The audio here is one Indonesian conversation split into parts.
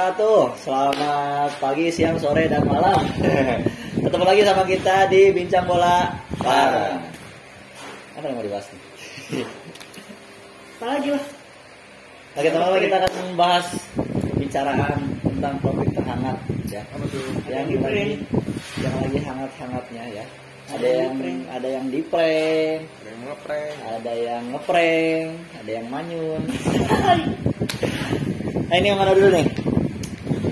wabarakatuh. Selamat pagi, siang, sore, dan malam. Ketemu lagi sama kita di Bincang Bola Bareng. Apa yang mau dibahas nih? Apa lagi lah? Lagi teman-teman kita akan membahas pembicaraan tentang topik terhangat ya. Yang lagi hangat-hangatnya ya. Ada yang di prank, ada yang ngeprank, ada yang manyun. Nah, ini yang mana dulu nih?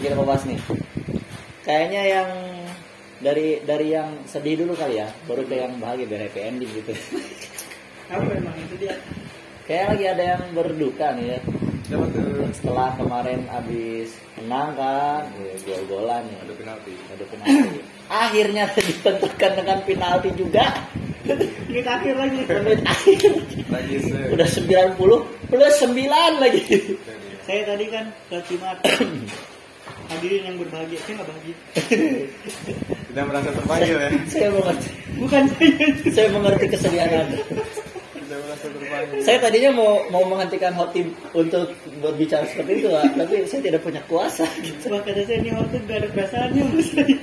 Kita mau bahas nih. Kayaknya yang dari yang sedih dulu kali ya, baru ke yang bahagia, biar happy ending gitu. Apa memang itu dia? Kayak lagi ada yang berduka nih ya. Setelah kemarin abis menang kan, gol-golan ya. Ada penalti. Akhirnya ditentukan dengan penalti juga. Menit akhir lagi. Udah 90 plus 9 lagi. Saya tadi kan ke Cimat. Hadirin yang berbahagia, saya nggak bahagia. Tidak merasa terpanggil ya? Saya mengerti. Bukan saya. Saya mengerti kesedihan Anda. Tidak merasa terpanggil. Saya tadinya mau menghentikan hot team untuk berbicara seperti itu, lah, tapi saya tidak punya kuasa. Gitu. Wah, kata saya ini waktu gak ada perasaannya sama saya.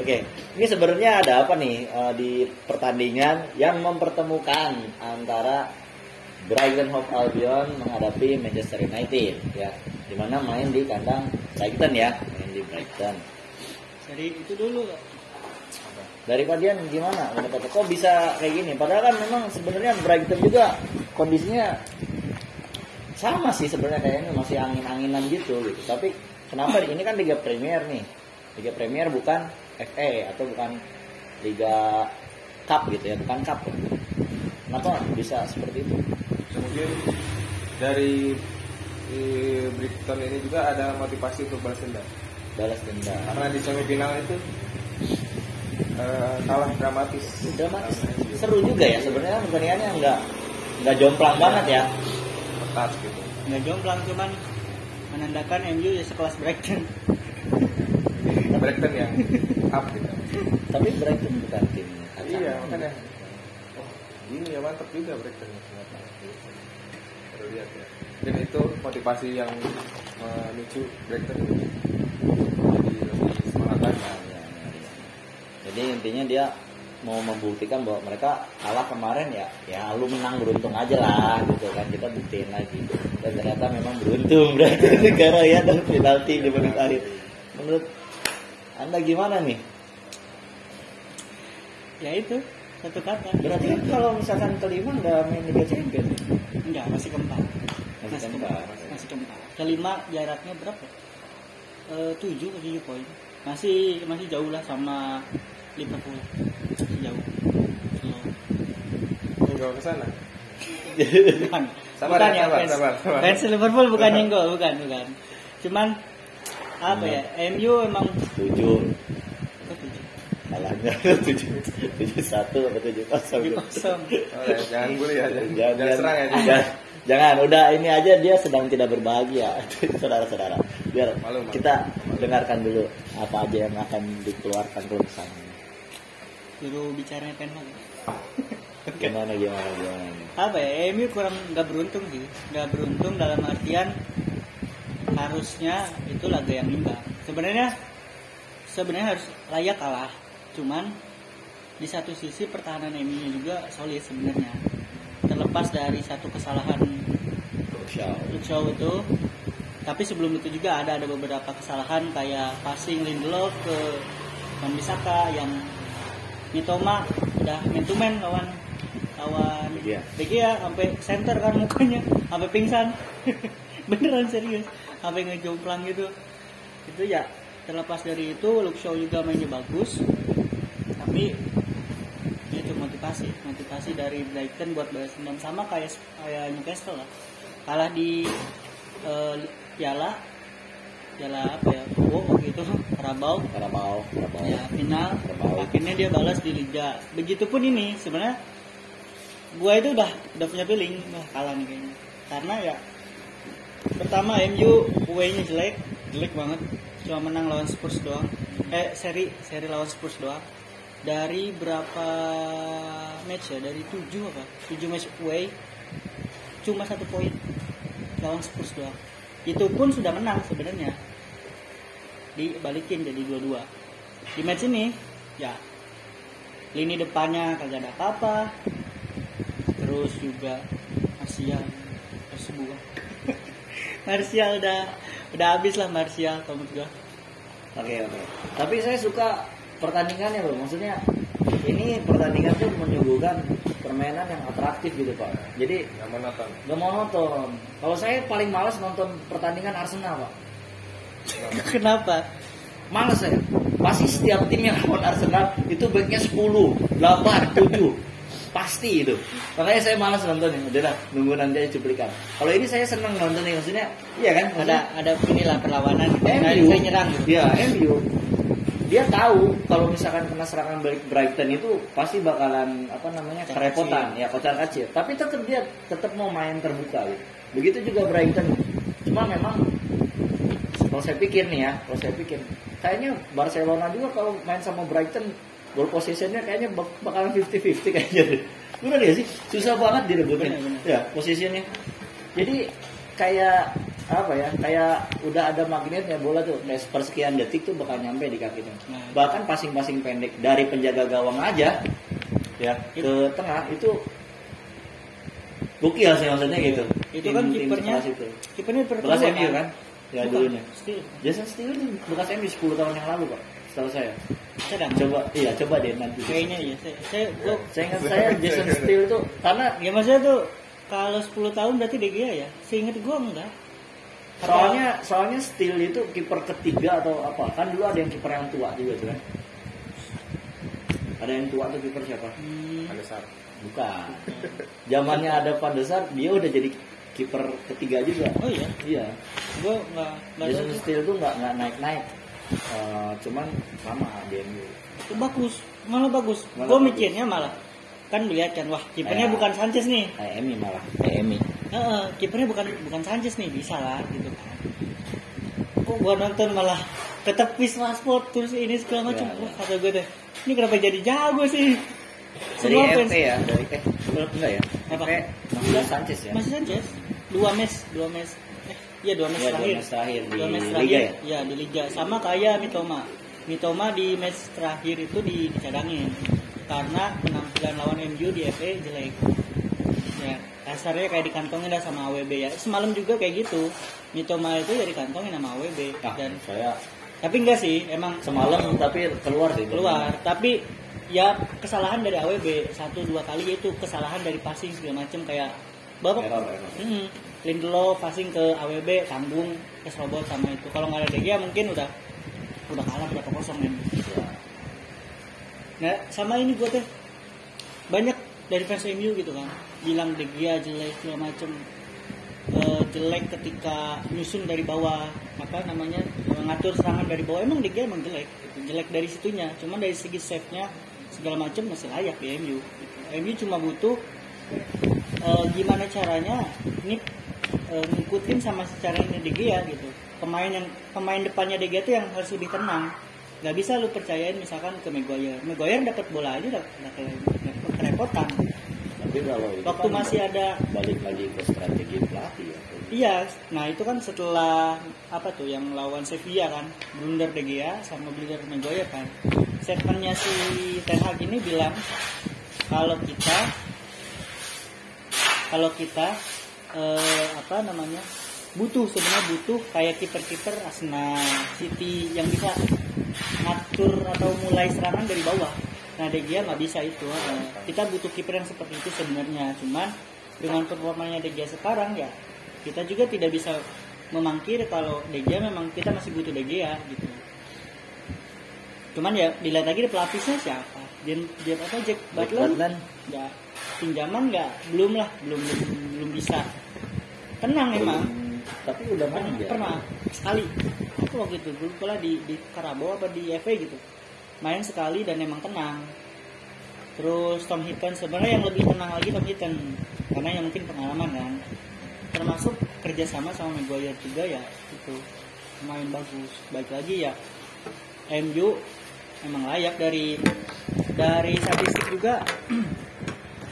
Oke. Ini sebenarnya ada apa nih di pertandingan yang mempertemukan antara Brighton Hove Albion menghadapi Manchester United ya, dimana main di kandang Brighton ya, main di Brighton. Jadi itu dulu. Dari Padian gimana menurut kok bisa kayak gini? Padahal kan memang sebenarnya Brighton juga kondisinya sama sih sebenarnya, kayaknya masih angin-anginan gitu. Tapi kenapa ini kan Liga Premier nih? Liga Premier bukan FA atau bukan Liga Cup gitu ya, bukan Cup. Kenapa bisa seperti itu? Mungkin dari Brighton ini juga ada motivasi untuk balas dendam. Karena di semifinal itu kalah dramatis. Seru juga ya sebenarnya, pertandingannya nggak jomplang banget ya. Ketat gitu. Nggak jomplang, cuman menandakan MU ya sekelas Brighton. Brighton yang up gitu. Tapi Brighton bukan tim kacang. Iya, makanya. Oh, ini ya mantap juga Brighton ternyata. Baru lihat ya. Dan itu motivasi yang memicu Brighton jadi lebih semangat lagi. Jadi intinya dia mau membuktikan bahwa mereka kalah kemarin ya lu menang beruntung aja lah gitu kan, kita buktiin lagi. Dan ternyata memang beruntung berarti negara ya, dan penalti di menit akhir. Menurut Anda gimana nih? Ya itu satu kata. Berarti kan kalau misalkan kelima nggak main Liga Champions? Enggak, masih keempat. Masih keempat. Kelima jaraknya berapa? 7 poin. Masih jauh lah sama Liverpool. Masih jauh. Enggak ke sana. Bukan. Sabar. Fans Liverpool bukan nyenggol, bukan. Cuman apa ya? MU emang 7. Kalahnya 7-1 atau 7-0. Jangan bully ya. Jangan serang ya. Jangan, udah ini aja dia sedang tidak berbahagia. Saudara-saudara, biar kita dengarkan dulu apa aja yang akan dikeluarkan tulisannya. Suruh bicaranya Ten Hag. Gimana? Apa ya? MU kurang nggak beruntung sih. Nggak beruntung dalam artian harusnya itu laga yang imbang. Sebenarnya harus layak kalah. Cuman di satu sisi pertahanan MU juga solid sebenarnya. Terlepas dari satu kesalahan Luke Shaw itu, tapi sebelum itu juga ada beberapa kesalahan kayak passing Lindelof ke Wan-Bissaka yang Mitoma udah man to man lawan Gea sampai center kan mukanya sampai pingsan. Beneran serius, sampai ngejomplang gitu. Itu ya, terlepas dari itu Luke Shaw juga mainnya bagus, tapi itu motivasi dari Brighton buat balas dendam, sama kayak Newcastle lah, kalah di piala apa ya, gitu, Carabao ya, final. Akhirnya dia balas di Liga. Begitupun ini sebenarnya gua itu udah punya feeling kalah nih kayaknya, karena ya pertama MU away-nya jelek banget, cuma menang lawan Spurs doang, seri lawan Spurs doang. Dari berapa match ya? Dari 7 match away, cuma 1 poin lawan Spurs doang. itu pun sudah menang sebenarnya, dibalikin jadi 2-2. Di match ini ya lini depannya kagak ada apa-apa, terus juga Martial tersebuah. Martial udah habis lah Martial menurut gua. Oke. Tapi saya suka pertandingannya bro. Maksudnya ini pertandingan tuh menyuguhkan permainan yang atraktif gitu Pak. Jadi Nggak monoton. gak monoton. Kalau saya paling malas nonton pertandingan Arsenal Pak. Kenapa? Males saya. Pasti setiap tim yang lawan Arsenal itu backnya 10, 8, 7. Pasti itu. Makanya saya malas nontonnya. Udahlah, nunggu nanti aja cuplikan. Kalau ini saya senang nontonnya, maksudnya iya kan? Ada inilah perlawanan. MU, Saya nyerang gitu. ya MU. Dia tahu kalau misalkan kena serangan balik Brighton itu pasti bakalan kerepotan, ya kocar kacir. Tapi dia tetap mau main terbuka gitu. Begitu juga Brighton. Cuma memang kalau saya pikir kayaknya Barcelona juga kalau main sama Brighton goal possession-nya kayaknya bakalan 50-50 kayaknya. Benar ya sih? Susah banget direbutin. Benar. Ya, posisinya. Jadi kayak kayak udah ada magnetnya bola tuh, kayak persekian detik tuh bakal nyampe di kaki tuh. Nah. Bahkan passing-passing pendek dari penjaga gawang aja ya ke tengah itu gokil sih maksudnya gitu. Itu kan kipernya bekas MU kan? Ya Bukan, dulunya. Steele. Jason Steele itu bekas MU 10 tahun yang lalu, Pak. Setahu saya. Sedang. Coba deh nanti. Kayaknya iya. Saya ingat Jason Steele tuh karena Ya maksudnya tuh kalau 10 tahun berarti De Gea ya. Seingat gua enggak. soalnya Steele itu kiper ketiga atau apa? Kan dulu ada yang kiper yang tua juga tuh kan. Ada yang tua tuh kiper siapa? Besar. Bukan. Zamannya ada Van der Sar, dia udah jadi kiper ketiga juga. Oh iya. Iya. Gua enggak Jason tahu. Steele tuh nggak naik. Cuman lama dia MU. Itu bagus, malah bagus. Malah Gua bagus. mikirnya malah kan lihat kan, wah kipernya Ya. bukan Sanchez nih. Emi malah. Emi. Kipernya bukan Sanchez nih, bisa lah gitu kan. Kok gua nonton malah ketepis Rashford terus ini segala macam. Ya. Wah, kata gue deh, ini kenapa jadi jago sih? Dari Semua FP fans ya, enggak ya? Apa? FP masih Sanchez ya. Masih Sanchez. 2 match. Iya 2 match Iya, terakhir. 2 match terakhir di 2 match Liga terakhir. ya? Iya, di Liga. Sama kayak Mitoma di match terakhir itu dicadangin karena penampilan lawan MU di FA jelek. Ya, kasarnya kayak dikantongin dah sama AWB ya. Semalam juga kayak gitu. Mitoma itu ya dikantongin sama AWB dan saya tapi enggak sih, emang semalam tapi keluar sih. keluar. Tapi ya kesalahan dari AWB 1-2 kali itu kesalahan dari passing segala macem kayak babak Error. Lindelof passing ke AWB tanggung keserobot sama itu. Kalau nggak ada De Gea mungkin udah kalah berapa kosong nih. Ya. Nah sama ini gue teh banyak dari fans MU gitu kan bilang De Gea jelek segala macem. Jelek ketika nyusun dari bawah ngatur serangan dari bawah. Emang De Gea emang jelek dari situnya, cuman dari segi save-nya segala macam masih layak di MU gitu. MU cuma butuh gimana caranya ini ngikutin sama secara ini De Gea gitu. Pemain depannya De Gea tuh yang harus lebih tenang. Nggak bisa lu percayain misalkan ke Maguire dapat bola aja udah kerepotan. Tapi kalau itu Waktu kan masih ada balik lagi ke strategi pelatih ya. Iya, nah itu kan setelah yang lawan Sevilla kan, blunder De Gea sama blunder Maguire kan. Statementnya si Ten Hag ini bilang kalau kita butuh kayak kiper Arsenal, City yang bisa ngatur atau mulai serangan dari bawah. Nah De Gea nggak bisa itu. Kita butuh kiper yang seperti itu sebenarnya. Cuman dengan performanya De Gea sekarang ya kita juga tidak bisa memangkir kalau De Gea memang kita masih butuh De Gea gitu. Cuman ya dilihat lagi pelapisnya siapa? Dia Jack Butland? Ya pinjaman belum bisa. Tenang emang. Tapi udah Pernah sekali. Aku waktu itu dulu pula di Karabau apa di FA gitu. Main sekali dan emang tenang. Terus Tom Hinton sebenarnya yang lebih tenang lagi Tom Hinton karena yang mungkin pengalaman kan. Termasuk kerjasama sama Maguire juga ya itu main bagus. Baik lagi ya MU emang layak dari statistik juga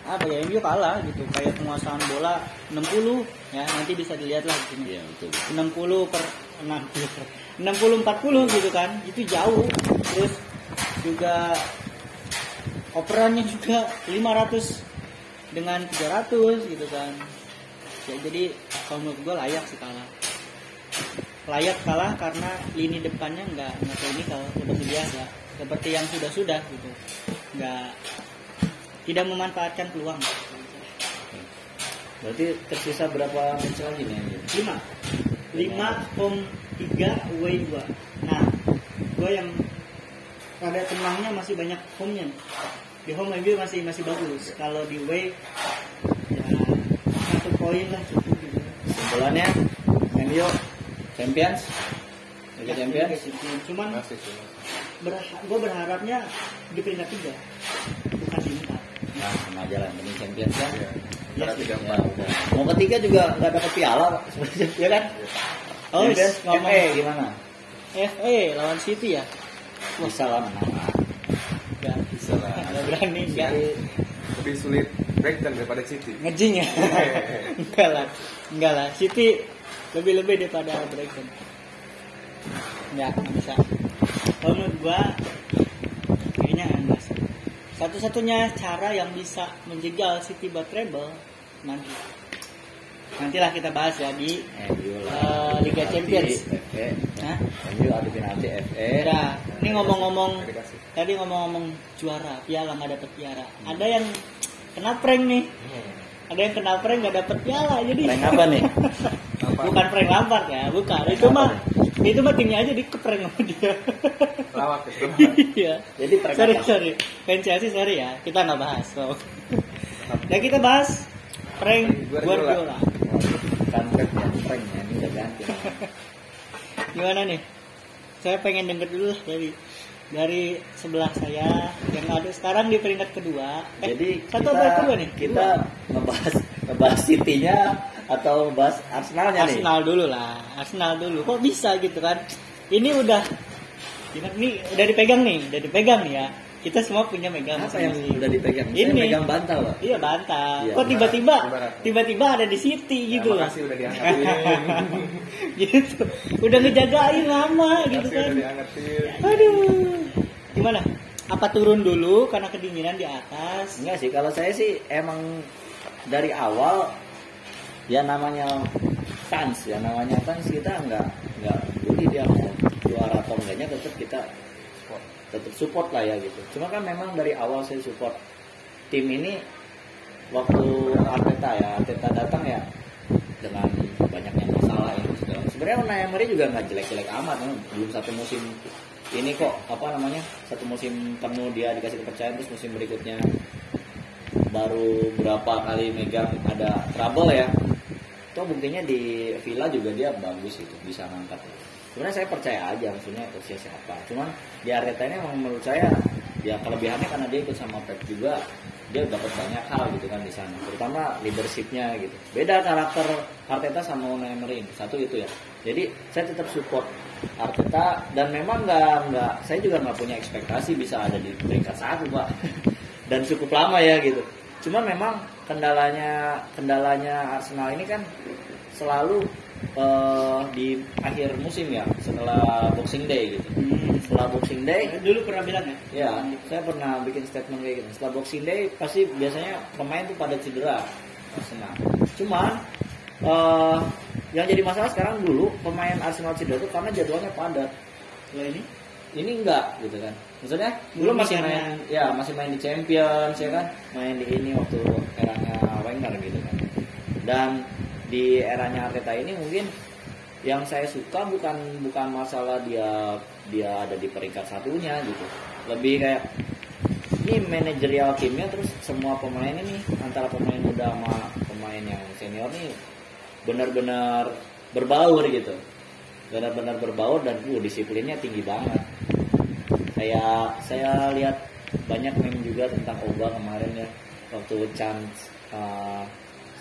apa ya, MU kalah gitu, kayak penguasaan bola 60 ya, nanti bisa dilihat lah di sini. Iya betul. 60/40 gitu kan, itu jauh. Terus juga operannya juga 500 dengan 300 gitu kan ya, jadi kalau menurut gue layak sih kalah karena lini depannya nggak klinikal seperti biasa, seperti yang sudah gitu, tidak memanfaatkan peluang. Berarti tersisa berapa match lagi nih? 5 home 3 away 2. Nah gue yang pada tenangnya masih banyak home-nya nih. Di home MU masih bagus. Kalau di away ya 1 poin lah cukup gitu. Simpulannya MU Champions, Liga Champions. Cuman Masih. gue berharapnya di peringkat 3 bukan di 4. Nah, sama aja lah, ini Champions kan. Iya. Iya Antara sih. 3 Ya, 4. udah. Mau ketiga juga nggak dapat piala, Pak. Sebenarnya ya kan? Oh, Champions, ngomong FA gimana? FA lawan City ya. Bisa lah menang. Gak Bisa lah. berani nggak Lebih sulit Brighton daripada City. ngejing ya. enggak lah City lebih daripada Brighton. Nggak bisa. Kalau menurut gua kayaknya enggak sih. Satu-satunya cara yang bisa menjegal City buat treble nantilah kita bahas ya di MU lah. Liga Champions. FA. Hah? MU adu penalti FA. Ya, ini ngomong-ngomong Dikasih. tadi ngomong-ngomong juara, piala nggak dapet piala. Ada yang kena prank nih. Ada yang kena prank nggak dapet piala, jadi. Prank apa nih? Bukan prank Lampard ya, bukan. Itu mah timnya aja dikeprank sama dia. Lawak itu. Iya. Jadi prank apa? Sorry. Fans Chelsea sorry ya, kita nggak bahas. So. Ya kita bahas prank Guardiola. Kan yang prank ya, ini udah ganti. Gimana nih? Saya pengen denger dulu lah dari sebelah saya yang ada sekarang di peringkat kedua. Jadi satu apa kedua nih? Kita ngebahas City-nya atau ngebahas Arsenal-nya nih? Arsenal dulu. Kok bisa gitu kan? Ini udah dipegang nih ya. Kita semua punya megang. Apa yang udah dipegang? Ini. Saya megang bantal, Pak. Iya bantal. Iya, Kok ibarat. tiba-tiba ada di City gitu loh. Makasih udah diangetin. Gitu. Udah ngejagain lama gitu Makasih kan. udah diangetin. Aduh. Gimana? Apa turun dulu karena kedinginan di atas? Enggak sih, kalau saya sih emang dari awal ya namanya fans kita enggak jadi dia mau juara atau enggaknya tetap support lah ya gitu. Cuma kan memang dari awal saya support tim ini waktu Arteta datang ya dengan banyaknya masalah ya. Sebenarnya Unai Emery juga nggak jelek-jelek amat, belum satu musim ini kok satu musim penuh dia dikasih kepercayaan, terus musim berikutnya baru berapa kali megang ada trouble ya. Toh buktinya di Villa juga dia bagus itu, bisa ngangkat. Sebenarnya saya percaya aja, maksudnya usia siapa. Cuman di Arteta ini memang menurut saya ya kelebihannya karena dia ikut sama Pep juga, dia dapat banyak hal gitu kan di sana, terutama leadershipnya gitu. Beda karakter Arteta sama Unai Emery, satu itu ya. Jadi saya tetap support Arteta dan memang nggak saya juga nggak punya ekspektasi bisa ada di peringkat 1 Pak dan cukup lama ya gitu. Cuma memang kendalanya Arsenal ini kan selalu di akhir musim ya, setelah Boxing Day gitu. Setelah Boxing Day Dulu pernah bilang ya? ya, saya pernah bikin statement kayak gitu. Setelah Boxing Day pasti biasanya pemain tuh pada cedera Arsenal. Cuman yang jadi masalah sekarang dulu pemain Arsenal cedera tuh karena jadwalnya padat. Kalau ini enggak gitu kan. Maksudnya dulu masih main di Champions ya kan, main di ini waktu eranya Wenger gitu kan. Dan di eranya Arteta ini mungkin yang saya suka bukan masalah dia ada di peringkat 1-nya gitu. Lebih kayak ini manajerial timnya, terus semua pemain ini antara pemain muda sama pemain yang senior nih benar-benar berbaur gitu. Benar-benar berbaur dan disiplinnya tinggi banget. Kayak saya lihat banyak meme juga tentang Oba kemarin ya, waktu chance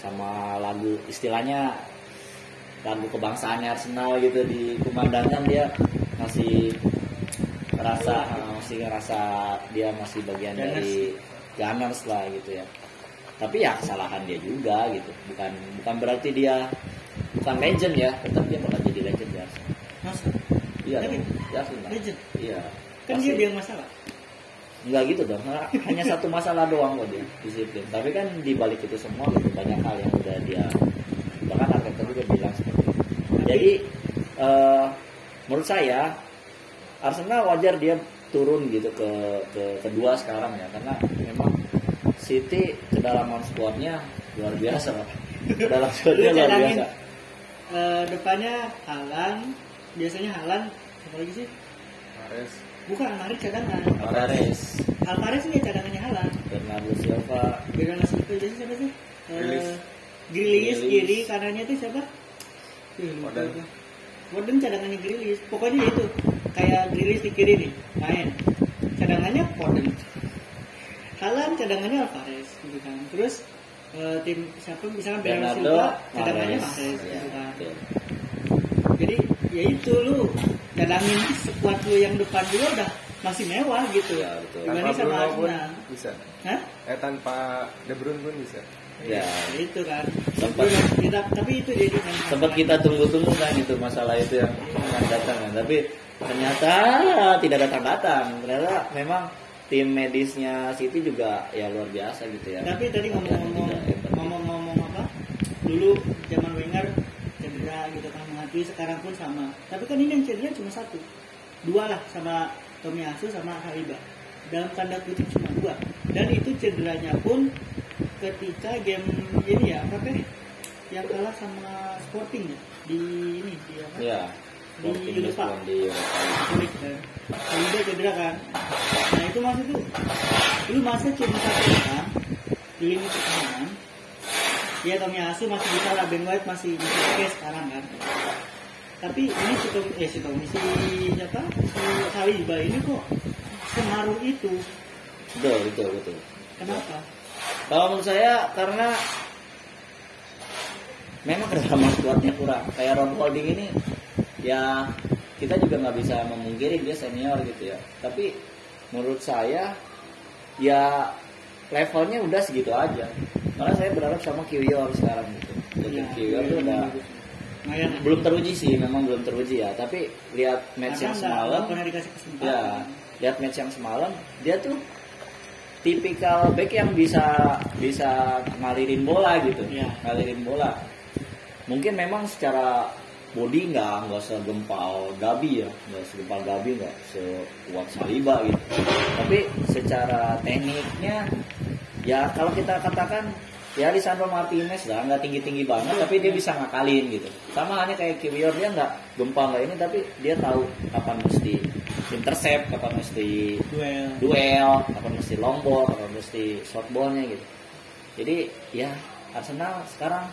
sama lagu istilahnya lagu kebangsaannya Arsenal gitu di pemandangan, dia masih ngerasa dia masih bagian dari Gunners lah gitu ya. Tapi ya kesalahan dia juga gitu. Bukan berarti dia bukan legend ya, tetap dia bakal jadi legend ya. Masa? Iya, Yakin? yakin lah. Legend? Iya. Kan Pasti. dia yang masalah. Enggak gitu dong, hanya satu masalah doang kok dia, disiplin. Tapi kan di balik itu semua gitu, banyak hal yang udah dia, bahkan Arteta juga bilang seperti itu. Jadi menurut saya Arsenal wajar dia turun gitu ke kedua sekarang ya, karena memang City kedalaman skuadnya luar biasa lah. Kedalaman skuadnya luar biasa. Depannya Haaland, biasanya Haaland apa lagi sih? Mahrez. Bukan, Mahrez cadangan. Alvarez, ini cadangannya Haaland. Bernardo Silva, Bernardo Silva itu siapa sih? Grealish. Grealish Grealish. kiri, kanannya itu siapa? Foden. Foden cadangannya Grealish. Pokoknya itu kayak Grealish di kiri nih main. Cadangannya Foden. Haaland cadangannya Alvarez gitu kan. Terus tim siapa misalnya Bernardo Silva cadangannya Mahrez ya, gitu kan. betul. Jadi ya itu lu cadangin sekuat lu yang depan juga udah masih mewah gitu. Ya, betul. Dibanding Tanpa sama Bruno pun Arsenal. bisa. Hah? Tanpa De Bruyne pun bisa. Ya. Itu kan. Sempat. Tapi itu jadi Sempat kita tunggu-tunggu kan itu masalah itu yang akan datang kan. Tapi ternyata tidak datang-datang. Ternyata memang tim medisnya City juga ya luar biasa gitu ya. Tapi tadi ngomong-ngomong apa? Dulu zaman Wenger cedera gitu kan mengakui, sekarang pun sama. Tapi kan ini yang cedera cuma satu. Dua lah, sama Tomiyasu sama Saliba. Dalam tanda kutip cuma dua. Dan itu cederanya pun ketika game ini ya apa teh? Yang kalah sama Sporting ya di ini di apa? Iya. Di Eropa. Di Eropa. Saliba cedera kan. Nah itu maksud tuh, lu masa cuma satu orang di lini pertahanan. Ya Tomiyasu masih bisa lah, Ben White masih oke sekarang kan. Tapi ini si siapa? Si Saliba ini kok senaruh itu. Betul. Kenapa? Kalau menurut saya karena memang kedalaman skuadnya kurang. Kayak Ron Holding ini ya kita juga nggak bisa memungkiri dia senior gitu ya. Tapi menurut saya ya levelnya udah segitu aja. Makanya saya berharap sama Kiwior sekarang gitu. Jadi Kiwior tuh udah belum teruji sih, memang belum teruji ya. Tapi lihat match yang semalam, pernah dikasih kesempatan. ya lihat match yang semalam, dia tuh tipikal back yang bisa ngalirin bola gitu, Ya. ngalirin bola. Mungkin memang secara body nggak segempal Gabi ya, nggak segempal Gabi, nggak sekuat Saliba gitu. Tapi secara tekniknya ya kalau kita katakan ya Lisandro Martinez lah, nggak tinggi banget tapi dia bisa ngakalin gitu. Sama halnya kayak Kiwior, dia nggak gempal nggak ini tapi dia tahu kapan mesti intercept, kapan mesti duel, kapan mesti long ball, kapan mesti short ballnya gitu. Jadi ya Arsenal sekarang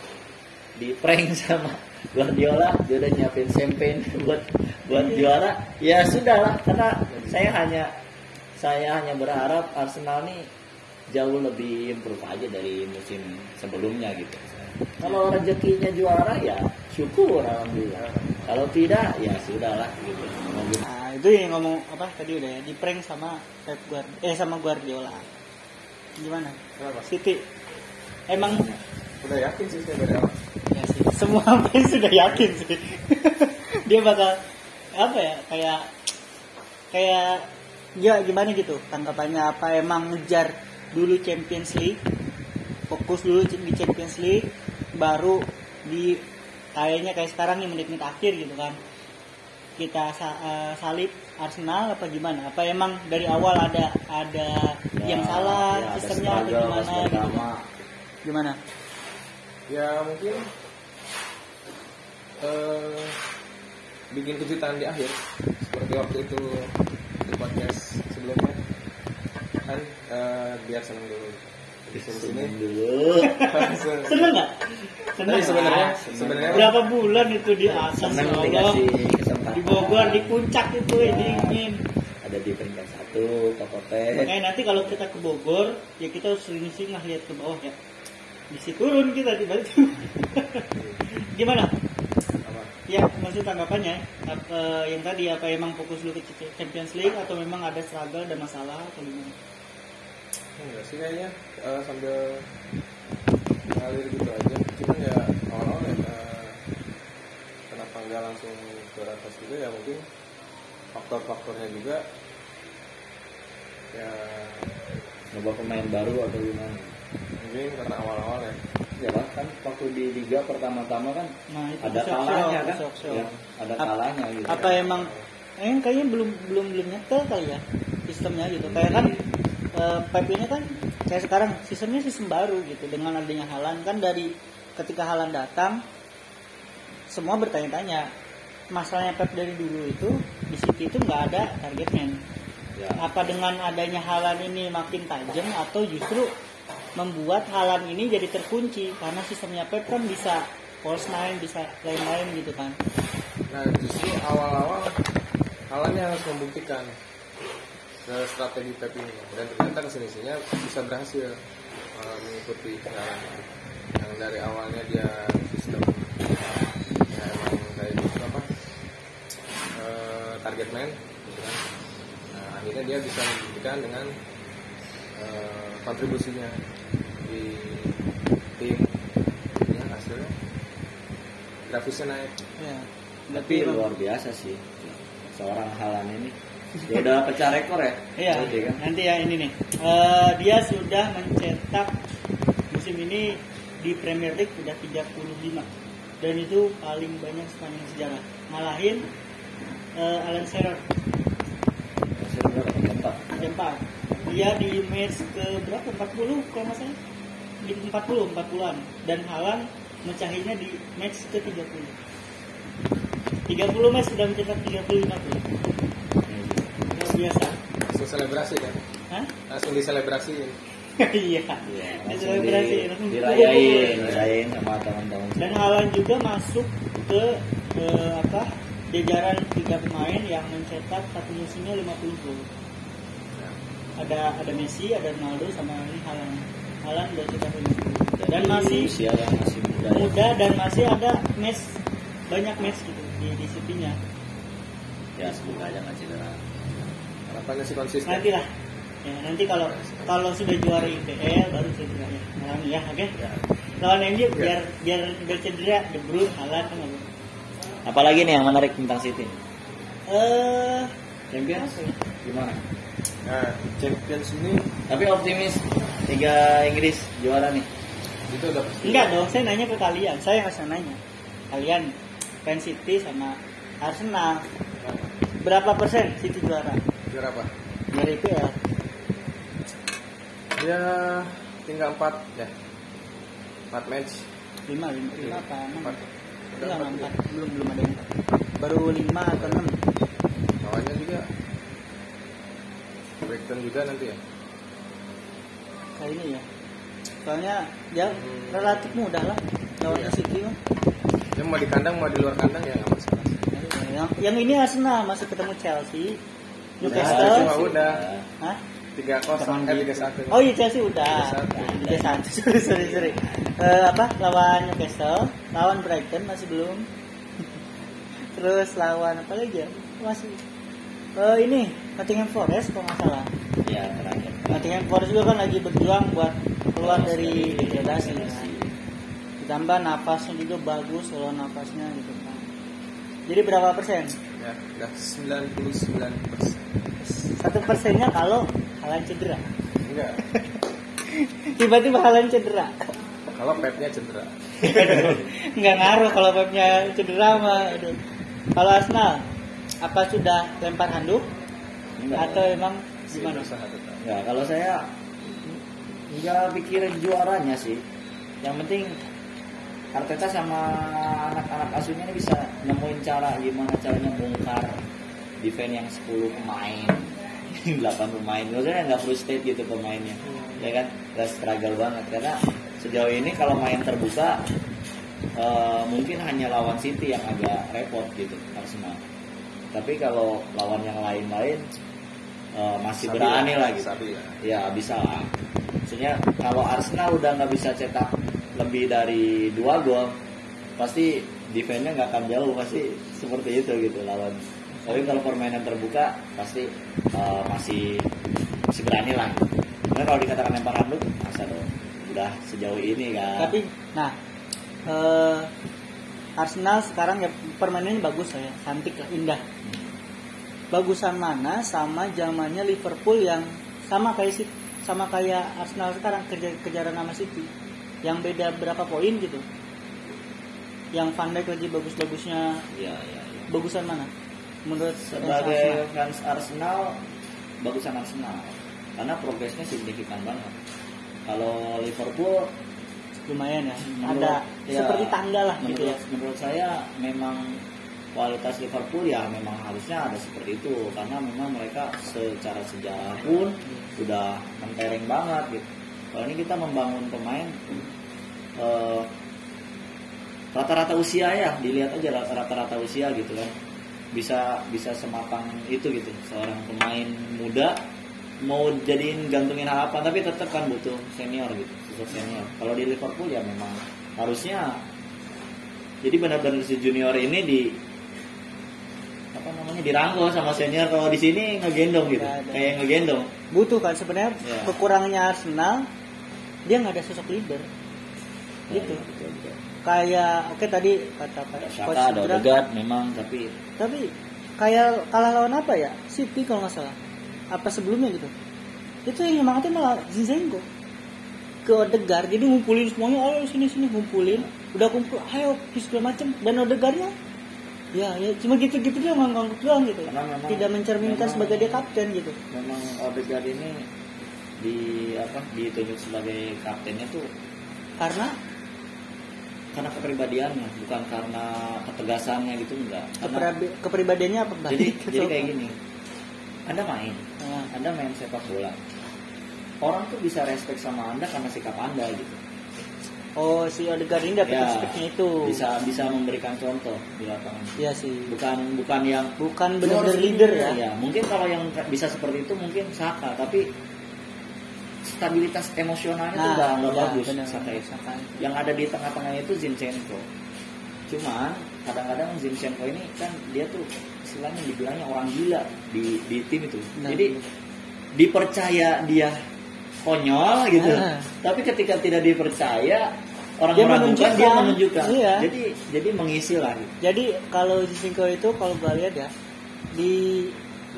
di prank sama Guardiola, dia udah nyiapin champagne buat juara. Ya sudahlah, karena saya hanya berharap Arsenal nih jauh lebih improve aja dari musim sebelumnya gitu. Kalau rezekinya juara ya syukur alhamdulillah. Kalau tidak ya sudahlah gitu. Nah, itu yang ngomong apa tadi udah ya, di prank sama sama Guardiola. Gimana? Kenapa? City. Emang Udah yakin sih saya dari awal. ya sih, semua fans sudah yakin sih. Dia bakal apa ya? Kayak ya gimana gitu tanggapannya, apa emang ngejar dulu Champions League, fokus dulu di Champions League, baru di kayaknya kayak sekarang nih menit-menit akhir gitu kan kita salib Arsenal apa gimana? Apa emang dari awal ada yang salah ya, sistemnya atau gimana gitu? Gimana? Ya mungkin bikin kejutan di akhir seperti waktu itu di podcast sebelumnya kan, biar seneng dulu di sini dulu. Seneng nggak? Tapi sebenarnya Berapa bulan itu di atas Seneng Allah, dikasih kesempatan. di Bogor, di puncak itu dingin. Ada di peringkat 1 Kabupaten. Nanti kalau kita ke Bogor, ya kita harus sering-sering lihat ke bawah ya. Bisa turun kita tiba-tiba. Gimana? apa? Ya, maksud tanggapannya yang tadi apa emang fokus dulu ke Champions League atau memang ada struggle, ada masalah atau gimana? Enggak sih kayaknya sambil ngalir gitu aja. Cuman ya awal-awal ya kenapa nggak langsung ke atas gitu ya, mungkin faktor-faktornya juga ya, Coba pemain baru atau gimana? mungkin karena awal-awal ya. Ya kan waktu di liga pertama-tama kan Nah, itu ada shock-shock, kalahnya kan? shock-shock. Ya, ada kalahnya gitu. Apa emang kayaknya belum nyetel kali ya sistemnya gitu. Kayak kan Pep ini kan kayak sekarang sistemnya sistem baru gitu, dengan adanya Haaland kan. Dari ketika Haaland datang semua bertanya-tanya, masalahnya Pep dari dulu itu di City itu nggak ada target man. Ya. Apa dengan adanya Haaland ini makin tajam, atau justru membuat Haaland ini jadi terkunci karena sistemnya Pep kan bisa false nine, bisa lain-lain gitu kan. Nah justru awal-awal Haaland harus membuktikan ke strategi Pep ini, dan ternyata kesini-sininya bisa berhasil mengikuti Haaland yang dari awalnya dia sistem ya emang kayak gitu apa target man gitu kan. Nah, akhirnya dia bisa membuktikan dengan kontribusinya di tim, ya hasilnya grafisnya naik. Ya. Tapi luar biasa sih seorang Haaland ini. Ya udah pecah rekor ya? Iya. Berarti kan? Nanti ya ini nih. Dia sudah mencetak musim ini di Premier League sudah 35, dan itu paling banyak sepanjang sejarah. Ngalahin Alan Shearer Masih berapa? Keempat. keempat. Dia di match ke berapa? 40 kalau nggak salah. Di 40-an, dan Haaland mencahinya di match ke 30. 30 match sudah mencetak 35 tuh. Luar biasa. Langsung selebrasi kan? Hah? Langsung diselebrasiin. Iya. Iya, Di langsung selebrasi, langsung dirayain sama teman-teman. Dan Haaland juga masuk ke jajaran 3 pemain yang mencetak satu musimnya 50 gol. Ada Messi, ada Ronaldo, sama ini Haaland. Haaland udah cetak 50. Dan masih usia yang masih muda. dan masih ada banyak match gitu di City-nya. Ya semoga aja nggak cedera. Harapannya sih konsisten. Nanti lah. Ya, nanti kalau sudah juara IPL baru cedera ya. Haaland ya, oke. Ya. Lawan MU biar cedera De Bruyne, Haaland kan nggak boleh. Apalagi nih yang menarik tentang City? Champions Apa ya? gimana? Nah, Champions ini Tapi optimis Liga Inggris juara nih. itu udah pasti. Enggak dong, saya nanya ke kalian. Saya nggak usah nanya. Kalian fans City sama Arsenal, berapa persen City juara? Juara apa? Dari IPL. Ya tinggal 4 ya. 4 match. 5 apa? 4. 6? Enggak, 4. Belum ada yang 4. Baru 5 atau 6. Lawannya juga Brighton juga nanti ya. Kali ini ya. Soalnya dia relatif mudah lah lawan Iya. City mah. Dia mau di kandang mau di luar kandang ya nggak masalah. Yang ini Arsenal masih ketemu Chelsea, Chelsea Newcastle. mah udah. Hah? 3-0 3-1. Oh iya, Chelsea udah. 3-1. Sorry. Lawan Newcastle, lawan Brighton masih belum. Terus lawan apa lagi ya? Masih. Ini Nottingham Forest kalau nggak salah. Ya terakhir. Nottingham Forest juga kan lagi berjuang buat keluar dari degradasi. Kan. Ditambah napasnya juga bagus, kalau napasnya gitu kan. Jadi berapa persen? Ya, udah 99%. 1%-nya kalau Haaland cedera. Enggak. Tiba-tiba Haaland cedera. Kalau Pepnya cedera. Nggak ngaruh kalau Pepnya cedera mah. Aduh. Kalau Arsenal, apa sudah lempar handuk? Enggak. Atau emang Masih gimana? berusaha tetap. Enggak, kalau saya nggak pikirin juaranya sih. Yang penting Arteta sama anak-anak asuhnya ini bisa nemuin cara gimana caranya bongkar defense yang 10 pemain 8 pemain, maksudnya nggak frustrate gitu pemainnya, ya kan, nggak struggle banget karena sejauh ini kalau main terbuka mungkin hanya lawan City yang agak repot gitu Arsenal, tapi kalau lawan yang lain-lain masih Sabi berani lah, lah gitu, sabi lah. ya bisa lah. Maksudnya kalau Arsenal udah nggak bisa cetak lebih dari 2 gol, pasti defense-nya nggak akan jauh, pasti seperti itu gitu lawan. Tapi kalau permainan terbuka pasti masih berani lah. sebenarnya kalau dikatakan lempar handuk masa dong udah sejauh ini kan. Tapi nah Arsenal sekarang ya permainannya bagus ya, cantik lah, indah. Bagusan mana sama zamannya Liverpool yang sama kayak Arsenal sekarang kejaran sama City. Yang beda berapa poin gitu. Yang Van Dijk lagi bagus-bagusnya. Iya. Bagusan mana? Menurut Sebagai fans Arsenal, bagusan Arsenal. Karena progresnya signifikan banget. Kalau Liverpool lumayan ya. menurut- Ada ya, seperti tangga lah gitu ya. menurut saya memang kualitas Liverpool ya memang harusnya ada seperti itu karena memang mereka secara sejarah pun sudah mentereng banget gitu. Kalau ini kita membangun pemain rata-rata usia ya, dilihat aja rata-rata usia gitu kan, bisa sematang itu gitu. Seorang pemain muda mau jadiin gantungin harapan tapi tetap kan butuh senior gitu, sosok senior. Kalau di Liverpool ya memang harusnya jadi benar-benar si junior ini dirangkul sama senior. Kalau di sini ngegendong gitu, kayak ngegendong. Butuh kan sebenarnya Ya. kekurangannya Arsenal, dia nggak ada sosok leader gitu. Betul. Kayak oke tadi kata Coach Saka ada Indra, Odegaard memang tapi kayak kalah lawan apa ya, City kalau nggak salah, apa sebelumnya gitu, itu yang nyemangatin malah Zinchenko ke Odegaard. Jadi ngumpulin semuanya, ayo sini ngumpulin, udah kumpul ayo segala macem, dan Odegaardnya ya cuma gitu-gitu dia ngangguk doang gitu, Karena memang- tidak mencerminkan memang- sebagai dia kapten gitu. memang Odegaard ini ditunjuk sebagai kaptennya tuh Karena kepribadiannya, bukan karena ketegasannya gitu, enggak. kepribadiannya apa Jadi Betul. kayak gini, Anda main sepak bola, orang tuh bisa respect sama Anda karena sikap Anda gitu. Oh, si Odegaard ini dapat respeknya itu. Bisa memberikan contoh di lapangan. Iya sih. Bukan yang Bukan benar-benar leader ya. Ya, mungkin kalau yang bisa seperti itu mungkin Saka, tapi stabilitas emosionalnya tuh nggak bagus. benar, Saka itu. Saka. Yang ada di tengah-tengahnya itu Zinchenko. Cuman kadang-kadang Zinchenko ini kan dia tuh istilahnya dibilangnya orang gila di tim itu. Nah, Jadi dipercaya dia konyol gitu. Tapi ketika tidak dipercaya orang Dia meragukan, dia menunjukkan. Iya. Jadi mengisi lah. Jadi kalau Zinchenko itu kalau gue lihat ya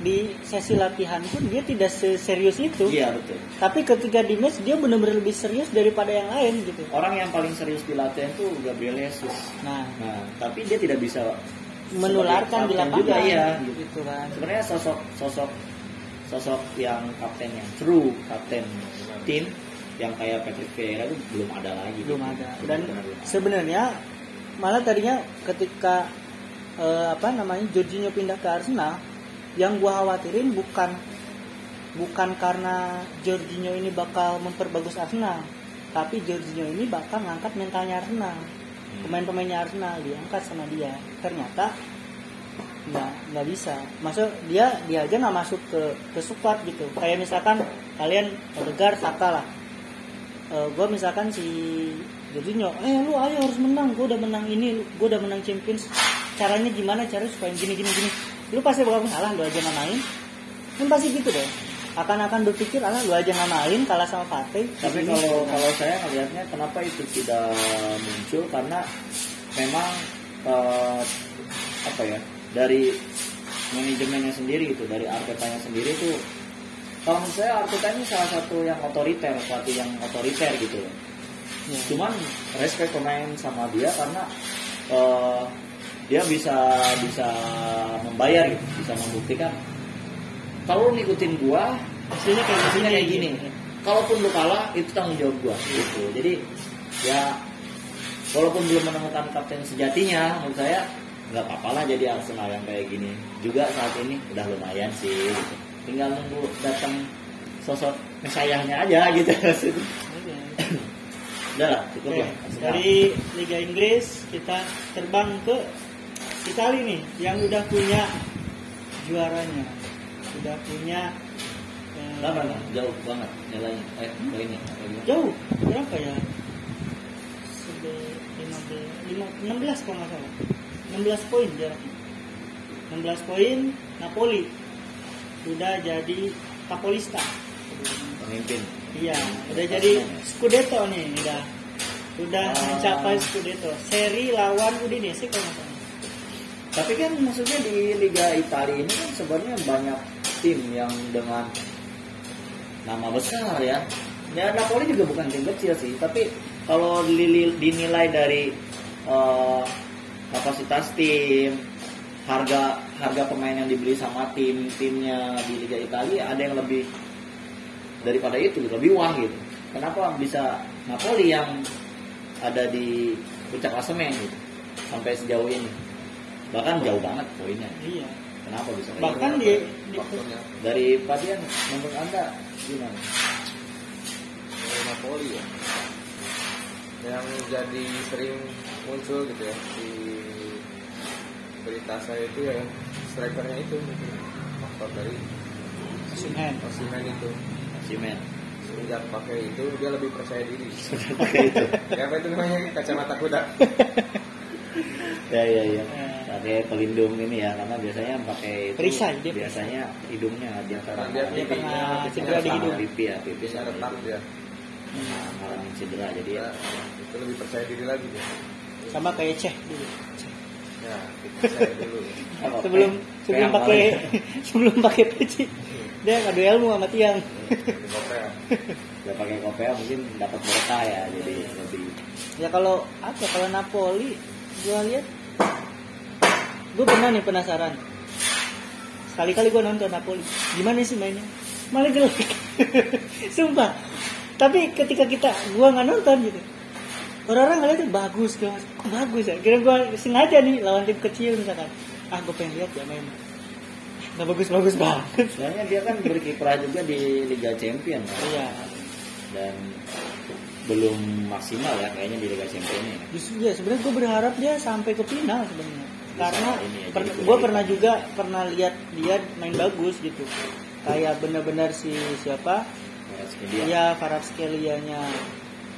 di sesi latihan pun dia tidak serius itu. Iya betul. Tapi ketika di match dia benar-benar lebih serius daripada yang lain gitu. Orang yang paling serius di latihan tuh Gabriel Jesus. Nah, Tapi dia tidak bisa menularkan di sebagai kapten lapangan juga, iya. gitu kan. Sebenarnya sosok yang kapten yang true kapten tim yang kayak Patrick Vieira itu belum ada lagi. Belum gitu. ada. Dan Benar-benar. sebenarnya malah tadinya ketika Jorginho pindah ke Arsenal, yang gua khawatirin bukan karena Jorginho ini bakal memperbagus Arsenal, tapi Jorginho ini bakal ngangkat mentalnya Arsenal. Pemain-pemainnya Arsenal diangkat sama dia. Ternyata nggak bisa. Maksud dia aja nggak masuk ke squad gitu. Kayak misalkan kalian Odegaard, Saka lah. Gue misalkan si Jorginho, lu ayo harus menang. Gue udah menang ini, gue udah menang Champions. Caranya gimana? Caranya supaya gini. Lu pasti bakal salah, lu aja nggak main. Kan pasti gitu deh. Akan berpikir, lu aja nggak main, kalah sama Partey. Tapi kalau saya melihatnya kenapa itu tidak muncul karena memang dari manajemennya sendiri gitu, dari Artetanya sendiri tuh. Kalau menurut saya Arteta ini salah satu yang otoriter, pelatih yang otoriter gitu. Ya. Cuman respect pemain sama dia karena dia bisa membayar gitu, bisa membuktikan kalau lu ngikutin gua hasilnya kayak gini. Kalaupun lu kalah itu tanggung jawab gua gitu. Jadi ya walaupun belum menemukan kapten sejatinya, menurut saya nggak apa-apa lah jadi Arsenal yang kayak gini. Juga saat ini udah lumayan sih gitu. Tinggal nunggu datang sosok mesayahnya aja gitu. Udah lah, cukup lah. Dari Liga Inggris kita terbang ke Italia nih yang udah punya juaranya, udah punya Berapa kan? Jauh banget nilainya. Poinnya. jauh berapa ya? 16 kalau nggak salah. 16 poin jaraknya. 16 poin. Napoli udah jadi Capolista. Pemimpin. Iya, udah jadi Scudetto nih, udah mencapai Scudetto. Seri lawan Udinese kalau nggak salah. Tapi kan maksudnya di Liga Italia ini kan sebenarnya banyak tim yang dengan nama besar ya. Ya Napoli juga bukan tim kecil sih, tapi kalau dinilai dari kapasitas tim, harga pemain yang dibeli sama timnya di Liga Italia ada yang lebih daripada itu, lebih wah gitu. Kenapa bisa Napoli yang ada di puncak klasemen gitu sampai sejauh ini? Bahkan jauh banget poinnya. Iya. Kenapa bisa? Bahkan di faktornya dari Padian menurut Anda gimana? dari Napoli ya, yang jadi sering muncul gitu ya di berita saya itu ya strikernya itu faktor dari Osimhen itu. Simen. Semenjak pakai itu dia lebih percaya diri. Pakai itu. Ya, apa itu namanya, kacamata kuda. Ya. Pakai pelindung ini ya, karena biasanya pakai itu Perisai, dia biasanya hidungnya di antara Dia pernah pipi cedera di sama hidung. pipi ya, pipi Bisa sama retak itu. dia. Ngalamin cedera jadi ya. Ya, itu lebih percaya diri lagi dia. sama kayak Ceh dulu. Ya, percaya dulu. Apa, Sebelum kayak pakai apa ya? sebelum pakai peci dia ngadu ilmu sama tiang. Di Kopea. Udah pakai kopea mungkin dapat berkah ya, jadi lebih Ya kalau Napoli gua lihat, gue pernah nih penasaran. Sekali-kali gue nonton Napoli, gimana sih mainnya? Malah jelek, sumpah. Tapi ketika gue nggak nonton gitu, orang-orang ngeliat tuh bagus, kok bagus ya. Kira gue sengaja nih lawan tim kecil misalkan, gue pengen lihat ya main. Nggak bagus banget. sebenarnya dia kan berkiprah juga di Liga Champions kan? Iya. Dan belum maksimal ya kayaknya di Liga Champions ini. Justru ya sebenarnya gue berharap dia sampai ke final sebenarnya. Karena ini ya, jadi gue pernah lihat dia main bagus gitu. Kayak benar-benar siapa? Ya Kvaratskhelia-nya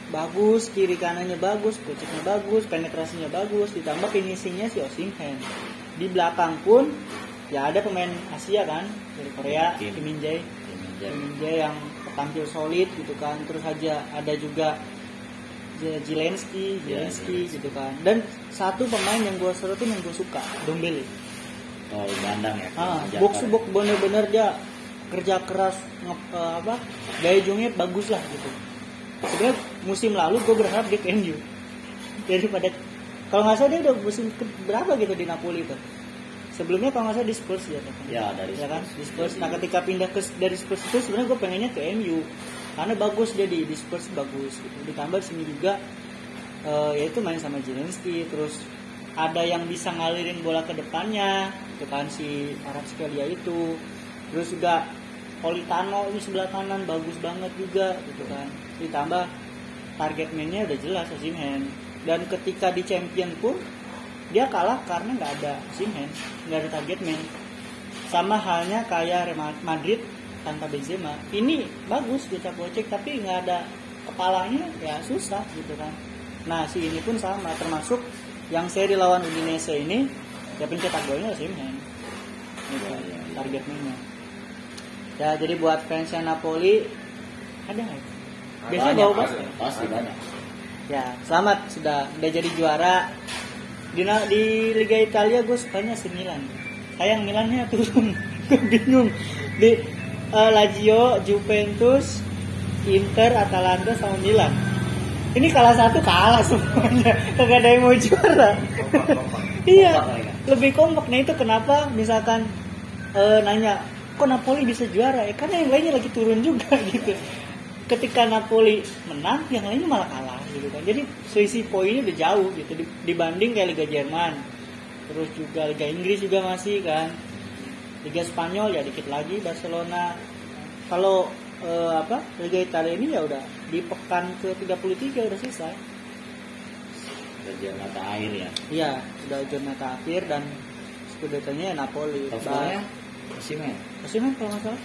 bagus, kiri kanannya bagus, koceknya bagus, penetrasinya bagus, ditambah finishingnya si Osimhen. Di belakang pun ya ada pemain Asia kan dari Korea, Kim Min-jae yang tampil solid gitu kan. Terus aja ada juga Zelensky gitu kan. Dan satu pemain yang gue serutin yang gue suka, Dombele. Oh, bandang ya. Box to box bener-bener dia kerja keras, gaya jongnya bagus lah gitu. Sebenarnya musim lalu gue berharap dia ke MU daripada, kalau nggak salah dia udah musim berapa gitu di Napoli itu. Sebelumnya kalau nggak salah di Spurs ya. Ya dari ya kan di Spurs. Nah ketika pindah dari Spurs itu sebenarnya gue pengennya ke MU karena bagus dia di Spurs bagus gitu. Ditambah sini juga yaitu main sama Zelensky, terus ada yang bisa ngalirin bola ke depannya gitu kan si Kvaratskhelia itu. Terus juga Politano ini sebelah kanan bagus banget juga gitu kan. Ditambah target man-nya udah jelas Osimhen. Dan ketika di Champion pun dia kalah karena nggak ada Osimhen, nggak ada target man. Sama halnya kayak Real Madrid tanpa Benzema. Ini bagus dicak-bocek tapi nggak ada kepalanya ya susah gitu kan. Nah si ini pun sama, termasuk yang seri lawan Udinese ini ya pencetak golnya Osimhen. Gitu, target man-nya. Ya jadi buat fansnya Napoli ada nggak? Biasanya banyak, bawa basket. pasti banyak. Ya selamat sudah jadi juara. Di Liga Italia gue sukanya AC Milan. Sayang Milannya turun. Gue bingung. Di Lazio, Juventus, Inter, Atalanta sama Milan. Ini kalah semuanya. Kagak ada yang mau juara. Iya. Lebih kompak. Nah itu kenapa misalkan nanya kok Napoli bisa juara ya karena yang lainnya lagi turun juga gitu. Ketika Napoli menang yang lainnya malah kalah gitu kan. Jadi selisih poinnya udah jauh gitu dibanding kayak Liga Jerman. Terus juga Liga Inggris juga masih kan. Liga Spanyol ya dikit lagi Barcelona. Kalau Liga Italia ini ya udah di pekan ke-33 udah selesai. Udah jornada akhir ya. Iya, udah jornada akhir dan Scudetto-nya Napoli. Totalnya Osimhen. Osimhen kalau nggak salah.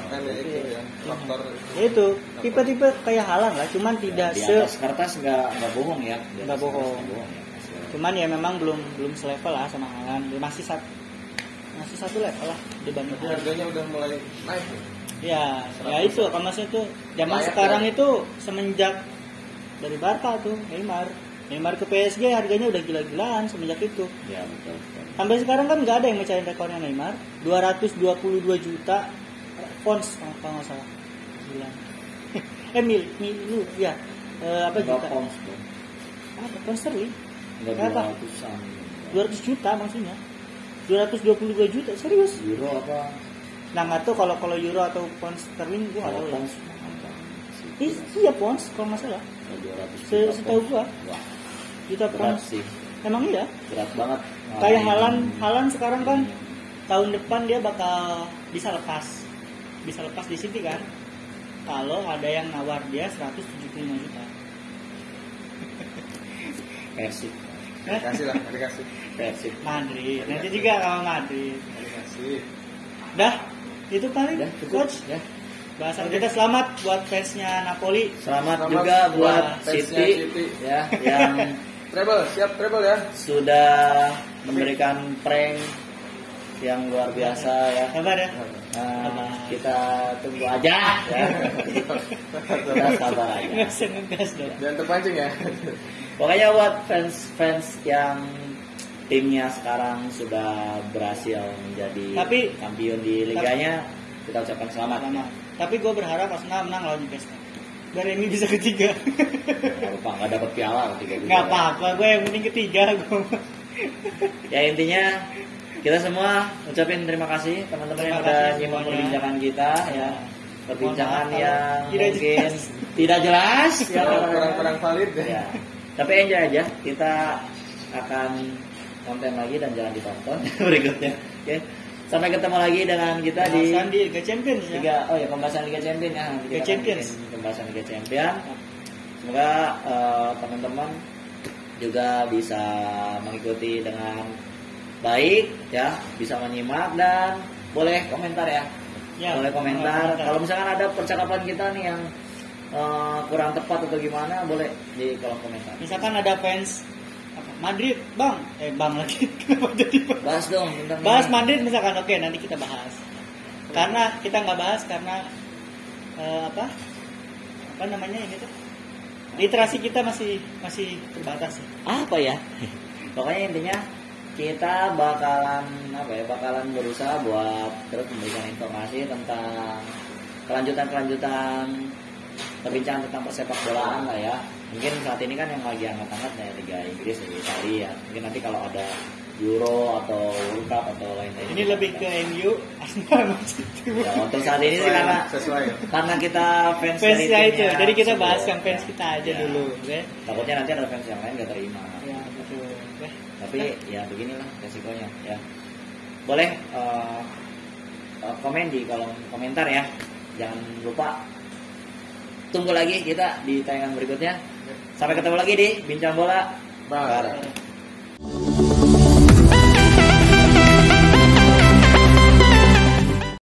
Kan itu ya faktor Itu tipe-tipe kayak Haaland lah, cuman tidak Di atas kertas nggak bohong ya. Di atas Nggak bohong. kertas nggak ya. cuman ya memang belum selevel lah sama Haaland. Masih satu level lah dibanding tapi harganya udah mulai naik ya. Ya, ya itu kan maksudnya tuh zaman Layak sekarang ya. itu semenjak dari Barca tuh Neymar ke PSG harganya udah gila-gilaan semenjak itu. Ya betul. betul. Sampai sekarang kan nggak ada yang mecahin rekornya Neymar. 222 juta pounds kalau nggak salah. Gila. Lu ya. Apa Enggak juta? pounds bro. Apa pound sterling? Enggak Berapa? 200-an. 200 juta maksudnya. 222 juta serius. Euro apa? Nah nggak tahu kalau euro atau pound sterling gua nggak Kalau tahu. Ya. pounds Iya pounds kalau nggak salah. 200 Setahu gua. Wah, Juta berat pounds. sih. Emang iya. Berat banget. Kayak Ngalahin. Haaland sekarang kan tahun depan dia bakal bisa lepas di City kan. Kalau ada yang nawar dia 175 juta. Persib. Dikasih lah, dikasih. Persib. Madrid. Nanti juga sama Madrid. Dikasih. Dah, itu paling Ya, cukup. coach. Ya. Bahasan kita selamat buat fansnya Napoli. Selamat Selamat juga buat fansnya City, City. ya yang Siap treble ya. sudah memberikan prank yang luar biasa ya. Sabar ya. Kita tunggu aja ya. Kita sabar aja. Nggak usah ngegas dong. Jangan terpancing ya. Pokoknya buat fans yang timnya sekarang sudah berhasil menjadi Tapi- kampiun di liganya, kita ucapkan selamat. Selamat. Tapi gue berharap Arsenal menang lawan Newcastle. Biar ini bisa ketiga. Nggak apa, nggak dapat piala ketiga. Nggak apa-apa, gue yang penting ketiga. Ya intinya kita semua ucapin terima kasih teman-teman yang Terima udah kasih nyimak semuanya. perbincangan kita ya. Perbincangan Mohon maaf yang kalau tidak mungkin jelas. tidak jelas ya. Kurang valid ya. Ya. Tapi enjoy aja. Kita akan konten lagi dan jangan ditonton berikutnya. Oke. Sampai ketemu lagi dengan kita di Bahasan di Liga Champions ya. pembahasan Liga Champion ya. Nanti Liga kita akan Champions. bikin pembahasan Liga Champion. Semoga teman-teman juga bisa mengikuti dengan baik ya, bisa menyimak dan boleh komentar ya. Ya, boleh komentar. komentar. Kalau misalkan ada percakapan kita nih yang kurang tepat atau gimana, boleh di kolom komentar. Misalkan ada fans apa, Madrid, bang lagi. Kenapa jadi bang? Bahas dong tentang Bahas ini. Madrid misalkan, oke nanti kita bahas. Karena kita nggak bahas karena apa namanya ini tuh, literasi kita masih terbatas. Apa ya? Pokoknya intinya kita bakalan berusaha buat terus memberikan informasi tentang kelanjutan perbincangan tentang persepak bolaan lah ya. Mungkin saat ini kan yang lagi hangat-hangat ya Liga Inggris, Liga Italia. Mungkin nanti kalau ada Euro atau World Cup atau lain-lain. Ini lebih ke MU, Arsenal, Man City. Ya, untuk saat ini sih Sesuai. karena kita fans dari Fansnya itu, timnya jadi kita sebelum- bahas yang fans kita aja Ya. dulu, oke? Takutnya nanti ada fans yang lain gak terima. Ya betul. Oke. Tapi ya beginilah resikonya ya. Boleh komen di kolom komentar ya. Jangan lupa tunggu lagi kita di tayangan berikutnya. Sampai ketemu lagi di Bincang Bola Bar. Bareng.